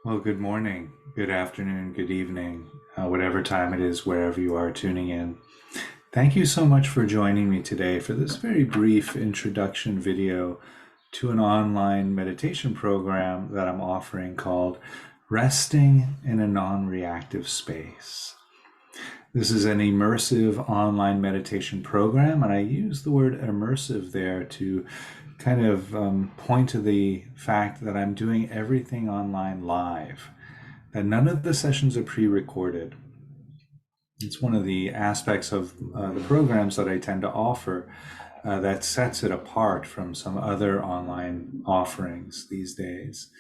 Well, good morning, good afternoon, good evening, whatever time it is, wherever you are tuning in. Thank you so much for joining me today for this very brief introduction video to an online meditation program that I'm offering called Resting in a Non-Reactive Space. This is an immersive online meditation program, and I use the word immersive there to kind of point to the fact that I'm doing everything online live, that none of the sessions are pre-recorded. It's one of the aspects of the programs that I tend to offer that sets it apart from some other online offerings these days.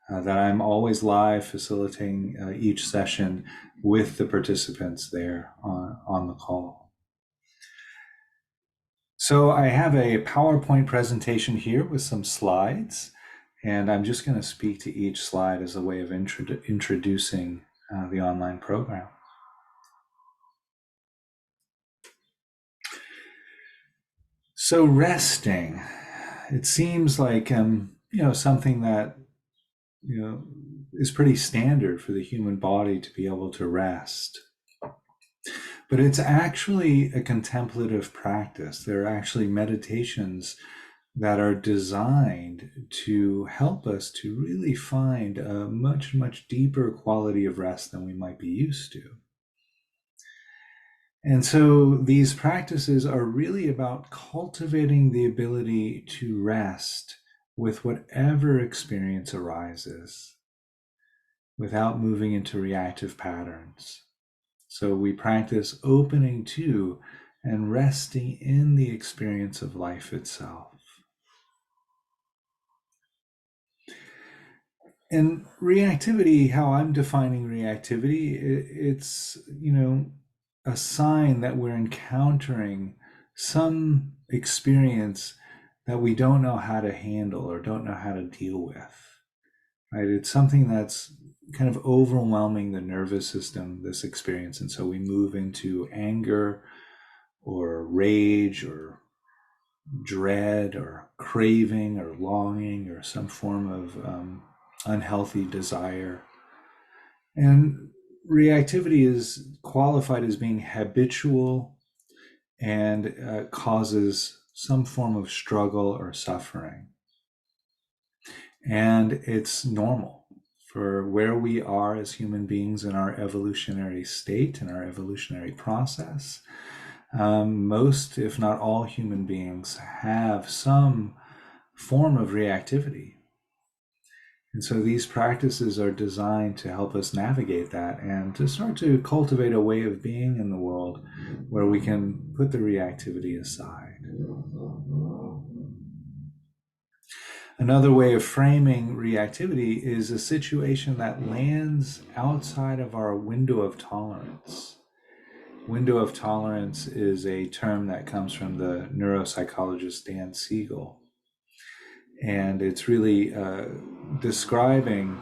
That I'm always live facilitating each session with the participants there on the call. So I have a PowerPoint presentation here with some slides, and I'm just going to speak to each slide as a way of introducing the online program. So resting, it seems like something that is pretty standard for the human body to be able to rest. But it's actually a contemplative practice. There are actually meditations that are designed to help us to really find a much, much deeper quality of rest than we might be used to. And so these practices are really about cultivating the ability to rest with whatever experience arises without moving into reactive patterns. So we practice opening to and resting in the experience of life itself. And reactivity, how I'm defining reactivity, it's, a sign that we're encountering some experience that we don't know how to handle or don't know how to deal with, right? It's something that's kind of overwhelming the nervous system, this experience. And so we move into anger or rage or dread or craving or longing or some form of unhealthy desire. And reactivity is qualified as being habitual and causes some form of struggle or suffering. And it's normal for where we are as human beings in our evolutionary state, in our evolutionary process. Most, if not all, human beings have some form of reactivity. And so these practices are designed to help us navigate that and to start to cultivate a way of being in the world where we can put the reactivity aside. Another way of framing reactivity is a situation that lands outside of our window of tolerance. Window of tolerance is a term that comes from the neuropsychologist Dan Siegel. And it's really describing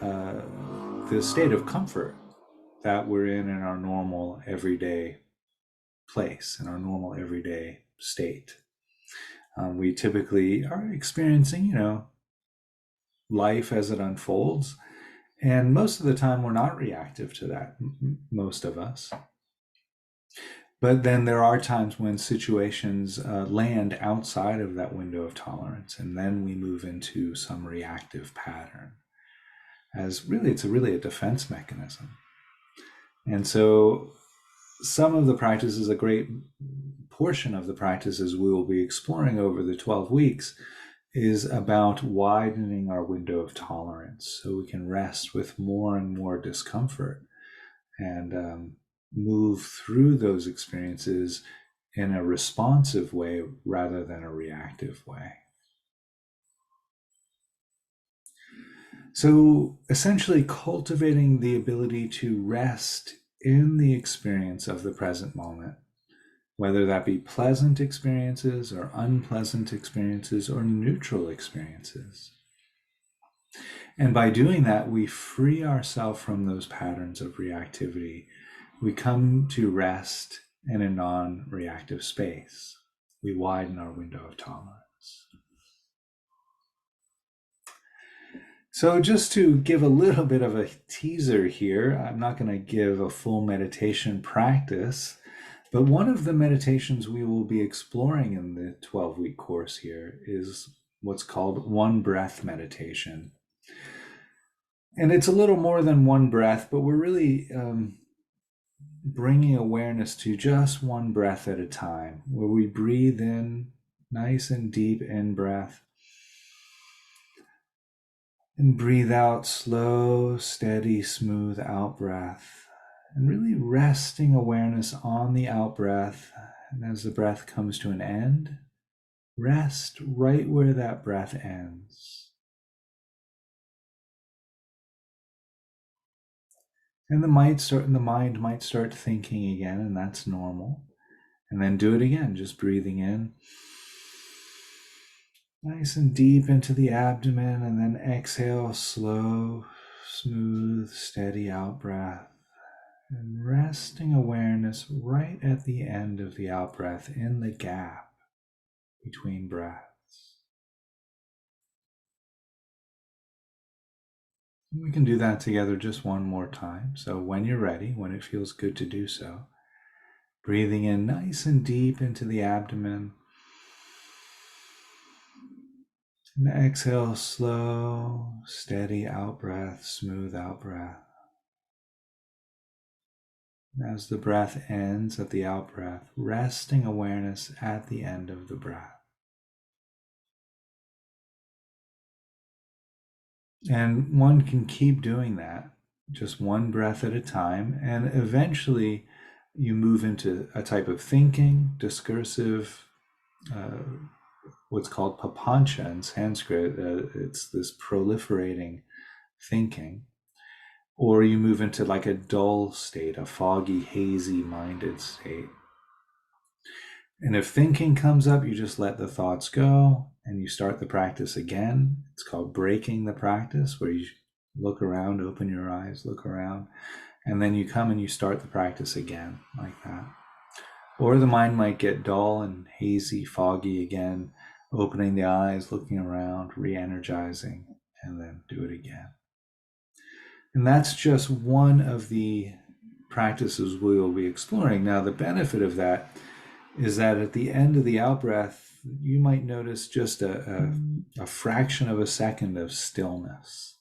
the state of comfort that we're in our normal everyday place, in our normal everyday state. We typically are experiencing, life as it unfolds. And most of the time, we're not reactive to that, most of us. But then there are times when situations land outside of that window of tolerance, and then we move into some reactive pattern. As really, it's really a defense mechanism. And so some of the practices, a great portion of the practices we will be exploring over the 12 weeks is about widening our window of tolerance so we can rest with more and more discomfort and move through those experiences in a responsive way rather than a reactive way. So essentially cultivating the ability to rest in the experience of the present moment, whether that be pleasant experiences or unpleasant experiences or neutral experiences. And by doing that, we free ourselves from those patterns of reactivity. We come to rest in a non-reactive space. we widen our window of tolerance. So just to give a little bit of a teaser here, I'm not going to give a full meditation practice, but one of the meditations we will be exploring in the 12-week course here is what's called one breath meditation. And it's a little more than one breath, but we're really bringing awareness to just one breath at a time, where we breathe in, nice and deep in breath, and breathe out, slow, steady, smooth out breath, and really resting awareness on the out breath. And as the breath comes to an end, rest right where that breath ends. And the mind might start thinking again, and that's normal. And then do it again, just breathing in nice and deep into the abdomen, and then exhale, slow, smooth, steady out breath. And resting awareness right at the end of the out breath, in the gap between breaths. We can do that together just one more time. So when you're ready, when it feels good to do so, breathing in nice and deep into the abdomen. And exhale, slow, steady out breath, smooth out breath. As the breath ends at the out breath, resting awareness at the end of the breath. And one can keep doing that, just one breath at a time, and eventually you move into a type of thinking, discursive, what's called papancha in Sanskrit. It's this proliferating thinking. Or you move into like a dull state, a foggy, hazy minded state. And if thinking comes up, you just let the thoughts go and you start the practice again. It's called breaking the practice, where you look around, open your eyes, look around, and then you come and you start the practice again like that. Or the mind might get dull and hazy, foggy again, opening the eyes, looking around, re-energizing, and then do it again. And that's just one of the practices we will be exploring. Now, the benefit of that is that at the end of the out breath, you might notice just a fraction of a second of stillness.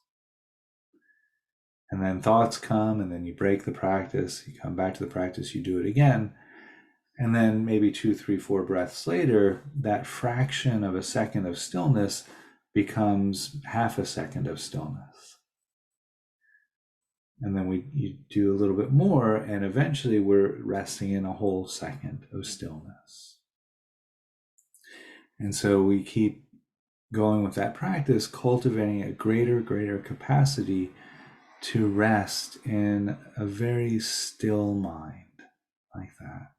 And then thoughts come, and then you break the practice, you come back to the practice, you do it again. And then maybe 2, 3, 4 breaths later, that fraction of a second of stillness becomes half a second of stillness. And then you do a little bit more, and eventually we're resting in a whole second of stillness. And so we keep going with that practice, cultivating a greater capacity to rest in a very still mind, like that.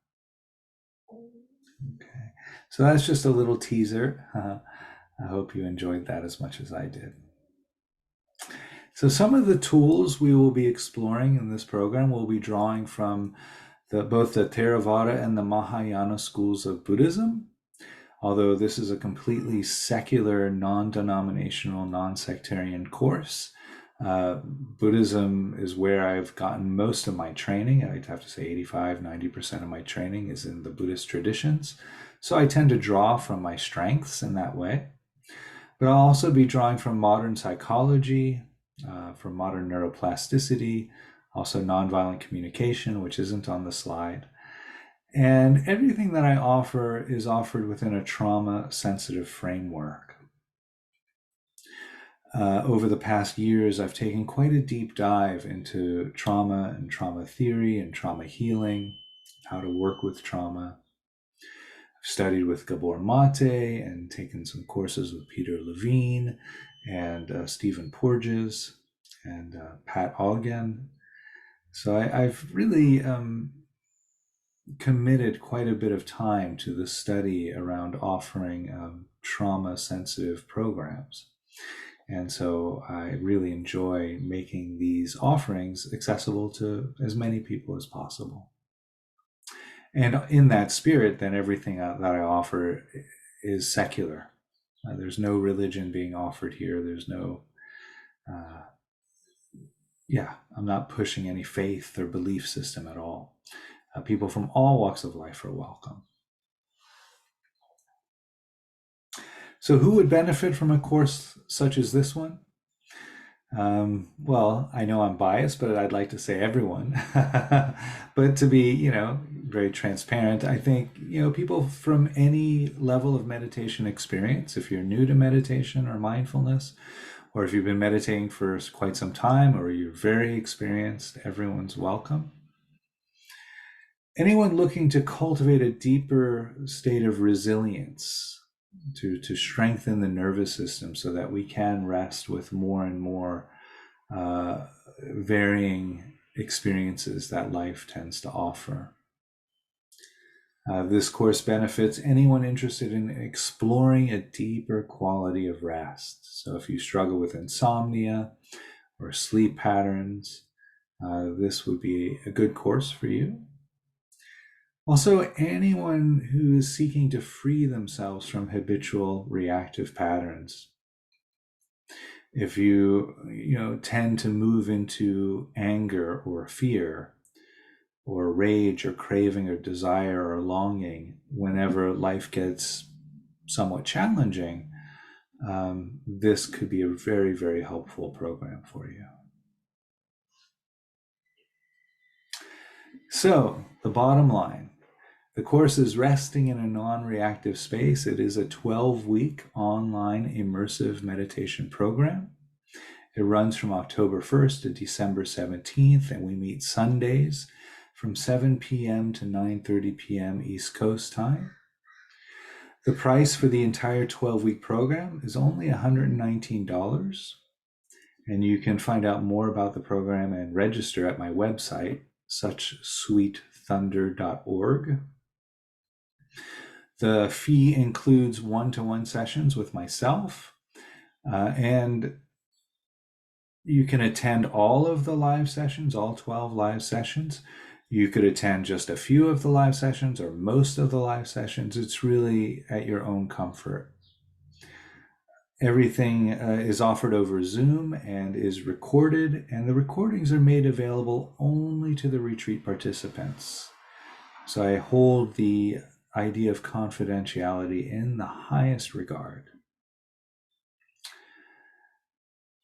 Okay, so that's just a little teaser. I hope you enjoyed that as much as I did. So some of the tools we will be exploring in this program will be drawing from both the Theravada and the Mahayana schools of Buddhism. Although this is a completely secular, non-denominational, non-sectarian course, Buddhism is where I've gotten most of my training. I'd have to say 85-90% of my training is in the Buddhist traditions. So I tend to draw from my strengths in that way. But I'll also be drawing from modern psychology, from modern neuroplasticity, also nonviolent communication, which isn't on the slide. And everything that I offer is offered within a trauma-sensitive framework. Over the past years, I've taken quite a deep dive into trauma and trauma theory and trauma healing, how to work with trauma. I've studied with Gabor Mate and taken some courses with Peter Levine and Stephen Porges and Pat Ogden. So I've really committed quite a bit of time to the study around offering trauma-sensitive programs. And so I really enjoy making these offerings accessible to as many people as possible. And in that spirit, then everything that I offer is secular. There's no religion being offered here. There's no, I'm not pushing any faith or belief system at all. People from all walks of life are welcome. So who would benefit from a course such as this one? Well, I know I'm biased, but I'd like to say everyone. But to be, very transparent, I think, people from any level of meditation experience, if you're new to meditation or mindfulness, or if you've been meditating for quite some time, or you're very experienced, everyone's welcome. Anyone looking to cultivate a deeper state of resilience, to strengthen the nervous system so that we can rest with more and more varying experiences that life tends to offer. This course benefits anyone interested in exploring a deeper quality of rest. So if you struggle with insomnia or sleep patterns, this would be a good course for you. Also, anyone who is seeking to free themselves from habitual reactive patterns. If you tend to move into anger or fear or rage or craving or desire or longing whenever life gets somewhat challenging, this could be a very, very helpful program for you. So the bottom line, the course is Resting in a Non-Reactive Space. It is a 12-week online immersive meditation program. It runs from October 1st to December 17th, and we meet Sundays from 7 p.m. to 9:30 p.m. East Coast time. The price for the entire 12-week program is only $119, and you can find out more about the program and register at my website, suchsweetthunder.org. The fee includes one-to-one sessions with myself, and you can attend all of the live sessions, all 12 live sessions. You could attend just a few of the live sessions or most of the live sessions. It's really at your own comfort. Everything is offered over Zoom and is recorded, and the recordings are made available only to the retreat participants. So I hold the idea of confidentiality in the highest regard.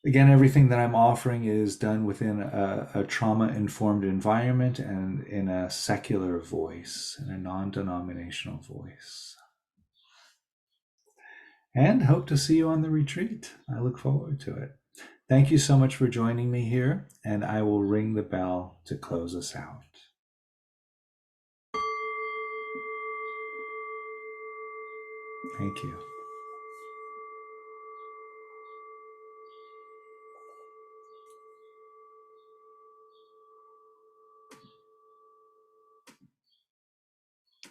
Again, everything that I'm offering is done within a trauma-informed environment and in a secular voice, in a non-denominational voice. And hope to see you on the retreat. I look forward to it. Thank you so much for joining me here, and I will ring the bell to close us out. Thank you.